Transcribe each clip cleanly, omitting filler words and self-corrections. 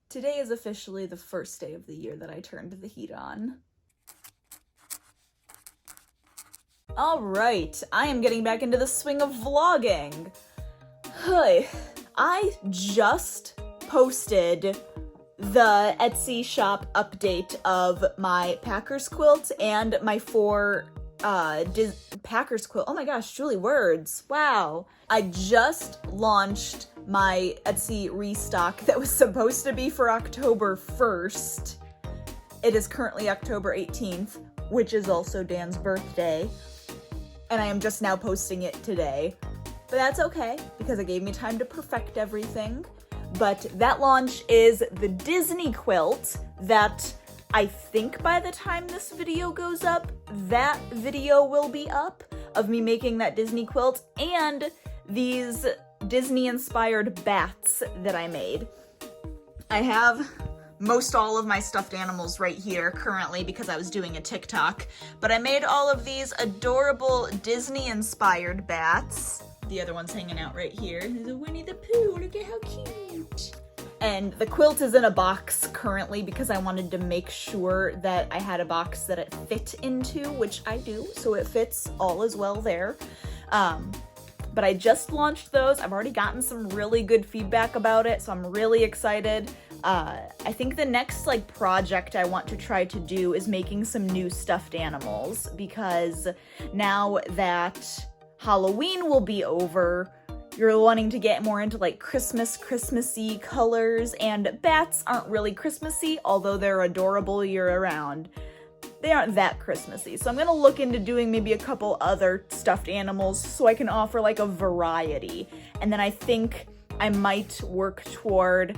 Today is officially the first day of the year that I turned the heat on. Alright, I am getting back into the swing of vlogging. I just posted the Etsy shop update of my Packers quilt and my 4 Packers quilt. Oh my gosh, Julie, words. Wow. I just launched my Etsy restock that was supposed to be for October 1st. It is currently October 18th, which is also Dan's birthday. And I am just now posting it today. But that's okay, because it gave me time to perfect everything. But that launch is the Disney quilt that I think by the time this video goes up, that video will be up of me making that Disney quilt and these Disney-inspired bats that I made. I have most all of my stuffed animals right here currently because I was doing a TikTok, but I made all of these adorable Disney-inspired bats. The other one's hanging out right here. There's a Winnie the Pooh, look at how cute. And the quilt is in a box currently because I wanted to make sure that I had a box that it fit into, which I do, so it fits all as well there. But I just launched those. I've already gotten some really good feedback about it, so I'm really excited. I think the next project I want to try to do is making some new stuffed animals, because now that Halloween will be over, you're wanting to get more into Christmassy colors, and bats aren't really Christmassy, although they're adorable year-round. They aren't that Christmassy, so I'm gonna look into doing maybe a couple other stuffed animals so I can offer a variety. And then I think I might work toward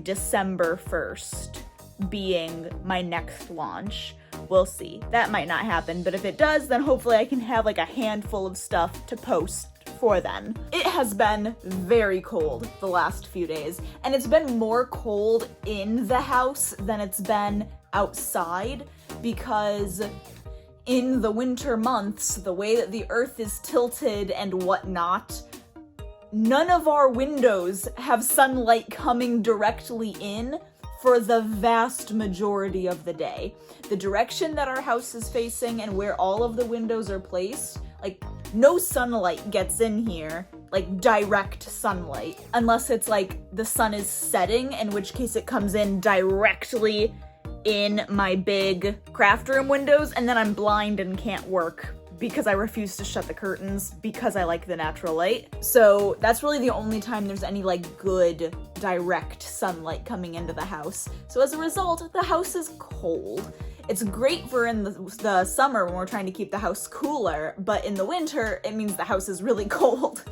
December 1st being my next launch. We'll see. That might not happen, but if it does, then hopefully I can have a handful of stuff to post for then. It has been very cold the last few days, and it's been more cold in the house than it's been outside, because in the winter months, the way that the earth is tilted and whatnot, none of our windows have sunlight coming directly in for the vast majority of the day. The direction that our house is facing and where all of the windows are placed, no sunlight gets in here, direct sunlight, unless it's the sun is setting, in which case it comes in directly in my big craft room windows, and then I'm blind and can't work because I refuse to shut the curtains because I like the natural light. So that's really the only time there's any good direct sunlight coming into the house. So as a result, the house is cold. It's great for in the summer when we're trying to keep the house cooler, but in the winter, it means the house is really cold.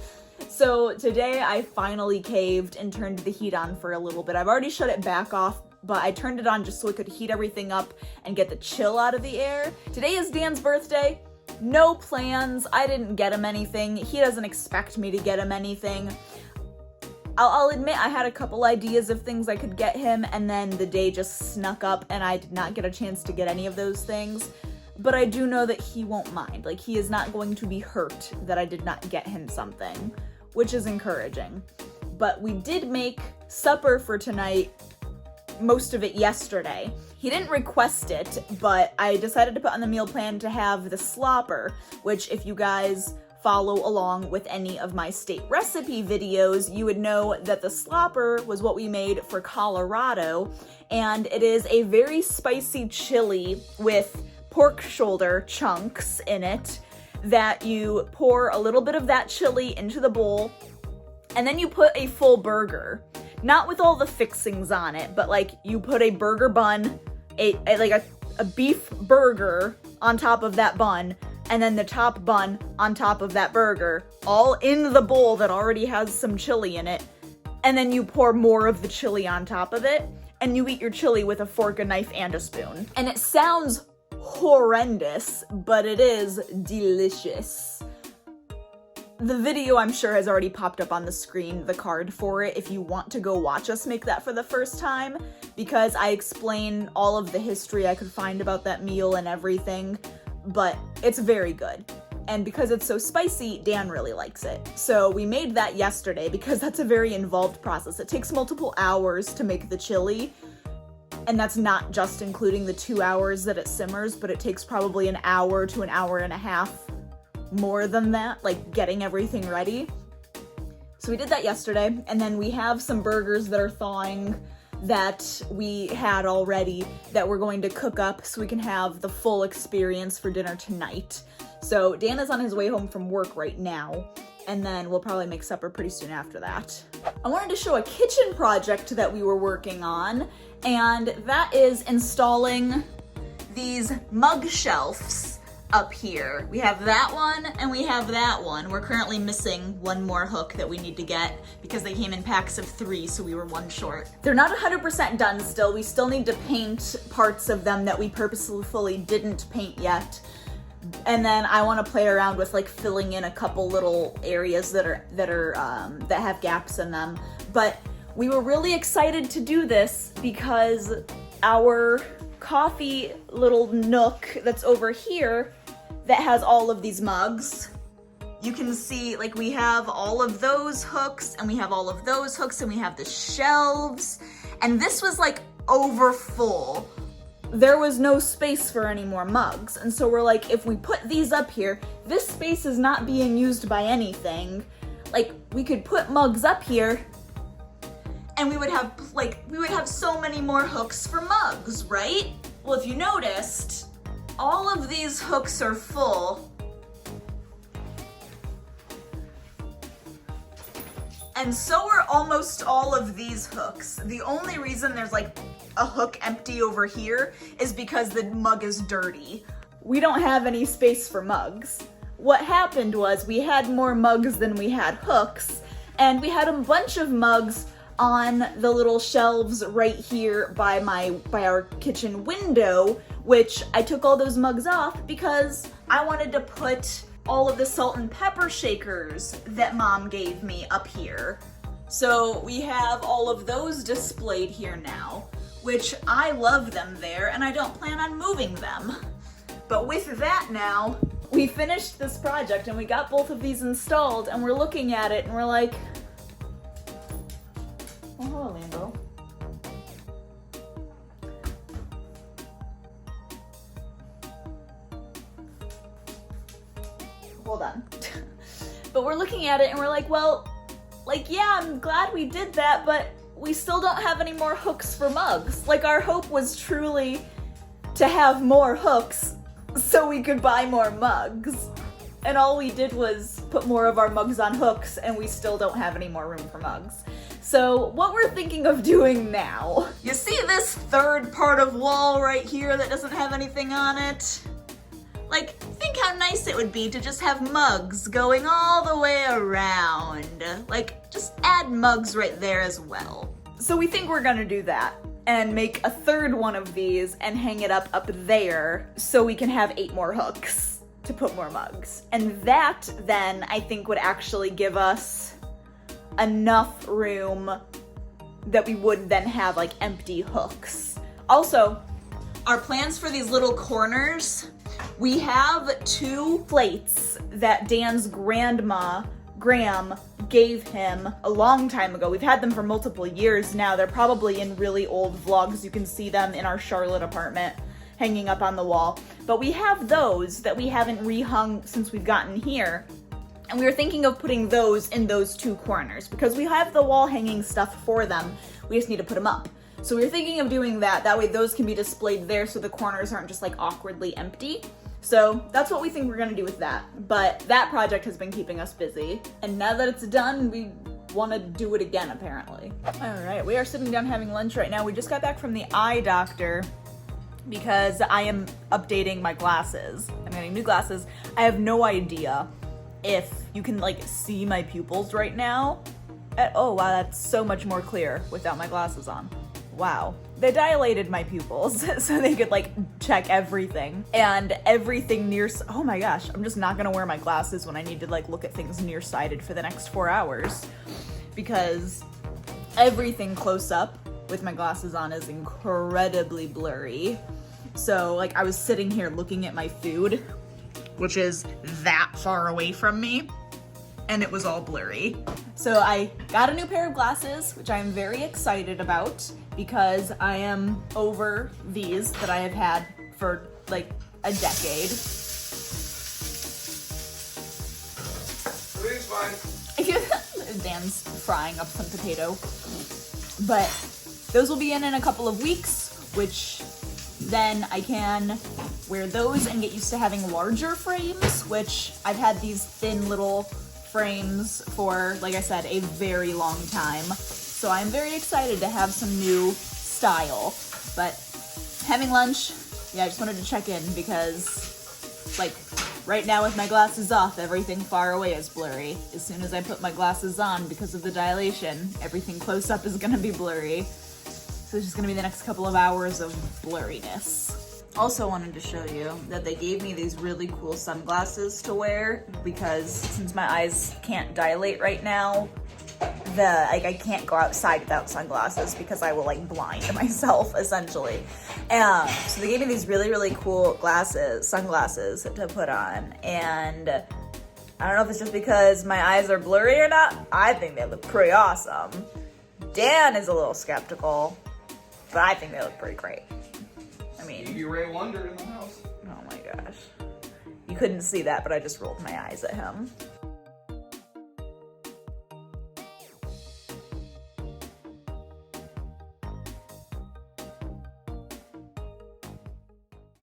So today I finally caved and turned the heat on for a little bit. I've already shut it back off, but I turned it on just so it could heat everything up and get the chill out of the air. Today is Dan's birthday. No plans. I didn't get him anything. He doesn't expect me to get him anything. I'll admit I had a couple ideas of things I could get him, and then the day just snuck up and I did not get a chance to get any of those things. But I do know that he won't mind. He is not going to be hurt that I did not get him something, which is encouraging. But we did make supper for tonight, most of it yesterday. He didn't request it, but I decided to put on the meal plan to have the slopper, which if you guys follow along with any of my state recipe videos, you would know that the slopper was what we made for Colorado, and it is a very spicy chili with pork shoulder chunks in it that you pour a little bit of that chili into the bowl, and then you put a full burger. Not with all the fixings on it, but you put a burger bun, a beef burger on top of that bun, and then the top bun on top of that burger, all in the bowl that already has some chili in it, and then you pour more of the chili on top of it, and you eat your chili with a fork, a knife, and a spoon. And it sounds horrendous, but it is delicious. The video, I'm sure, has already popped up on the screen, the card for it, if you want to go watch us make that for the first time, because I explain all of the history I could find about that meal and everything, but it's very good. and because it's so spicy, Dan really likes it. So we made that yesterday because that's a very involved process. It takes multiple hours to make the chili, and that's not just including the 2 hours that it simmers, but it takes probably an hour to an hour and a half more than that, like getting everything ready. So we did that yesterday, and then we have some burgers that are thawing that we had already that we're going to cook up so we can have the full experience for dinner tonight. So Dan is on his way home from work right now, and then we'll probably make supper pretty soon after that. I wanted to show a kitchen project that we were working on, and that is installing these mug shelves up here. We have that one and we have that one. We're currently missing one more hook that we need to get because they came in packs of 3, so we were 1 short. They're not 100% done still. We still need to paint parts of them that we purposefully didn't paint yet. And then I want to play around with like filling in a couple little areas that have gaps in them. But we were really excited to do this because our coffee little nook that's over here that has all of these mugs, you can see like we have all of those hooks and we have all of those hooks and we have the shelves, and this was like over full. There was no space for any more mugs, and so we're like, if we put these up here, this space is not being used by anything. Like, we could put mugs up here and we would have so many more hooks for mugs, right? Well, if you noticed, all of these hooks are full. And so are almost all of these hooks. The only reason there's like a hook empty over here is because the mug is dirty. We don't have any space for mugs. What happened was we had more mugs than we had hooks, and we had a bunch of mugs on the little shelves right here by our kitchen window, which I took all those mugs off because I wanted to put all of the salt and pepper shakers that Mom gave me up here. So we have all of those displayed here now, which I love them there and I don't plan on moving them. But with that now, we finished this project and we got both of these installed, and we're looking at it and we're like, oh, hello, Lambeau. Hold on. But we're looking at it and we're like, well, like, yeah, I'm glad we did that, but we still don't have any more hooks for mugs. Like, our hope was truly to have more hooks so we could buy more mugs. And all we did was put more of our mugs on hooks, and we still don't have any more room for mugs. So what we're thinking of doing now, you see this third part of wall right here that doesn't have anything on it? Like, think how nice it would be to just have mugs going all the way around. Like, just add mugs right there as well. So we think we're gonna do that and make a third one of these and hang it up there so we can have 8 more hooks to put more mugs. And that then I think would actually give us enough room that we would then have like empty hooks. Also, our plans for these little corners, we have 2 plates that Dan's grandma, Graham, gave him a long time ago. We've had them for multiple years now. They're probably in really old vlogs. You can see them in our Charlotte apartment hanging up on the wall. But we have those that we haven't rehung since we've gotten here. And we were thinking of putting those in those 2 corners because we have the wall hanging stuff for them. We just need to put them up. So we were thinking of doing that. That way those can be displayed there so the corners aren't just like awkwardly empty. So that's what we think we're gonna do with that. But that project has been keeping us busy. And now that it's done, we wanna do it again apparently. All right, we are sitting down having lunch right now. We just got back from the eye doctor because I am updating my glasses. I'm getting new glasses. I have no idea if you can like see my pupils right now. Oh wow, that's so much more clear without my glasses on. Wow. They dilated my pupils so they could like check everything, and everything oh my gosh, I'm just not gonna wear my glasses when I need to like look at things nearsighted for the next 4 hours because everything close up with my glasses on is incredibly blurry. So like I was sitting here looking at my food which is that far away from me, and it was all blurry. So I got a new pair of glasses, which I'm very excited about because I am over these that I have had for like a decade. Everything's fine. Dan's frying up some potato. But those will be in a couple of weeks, which then I can wear those and get used to having larger frames, which I've had these thin little frames for, like I said, a very long time. So I'm very excited to have some new style. But having lunch, yeah, I just wanted to check in because, like, right now with my glasses off, everything far away is blurry. As soon as I put my glasses on, because of the dilation, everything close up is gonna be blurry. So it's just gonna be the next couple of hours of blurriness. Also wanted to show you that they gave me these really cool sunglasses to wear because since my eyes can't dilate right now, I can't go outside without sunglasses because I will like blind myself essentially. So they gave me these really, really cool sunglasses to put on, and I don't know if it's just because my eyes are blurry or not. I think they look pretty awesome. Dan is a little skeptical, but I think they look pretty great. I mean, Stevie Ray Wonder in the house. Oh my gosh. You couldn't see that, but I just rolled my eyes at him.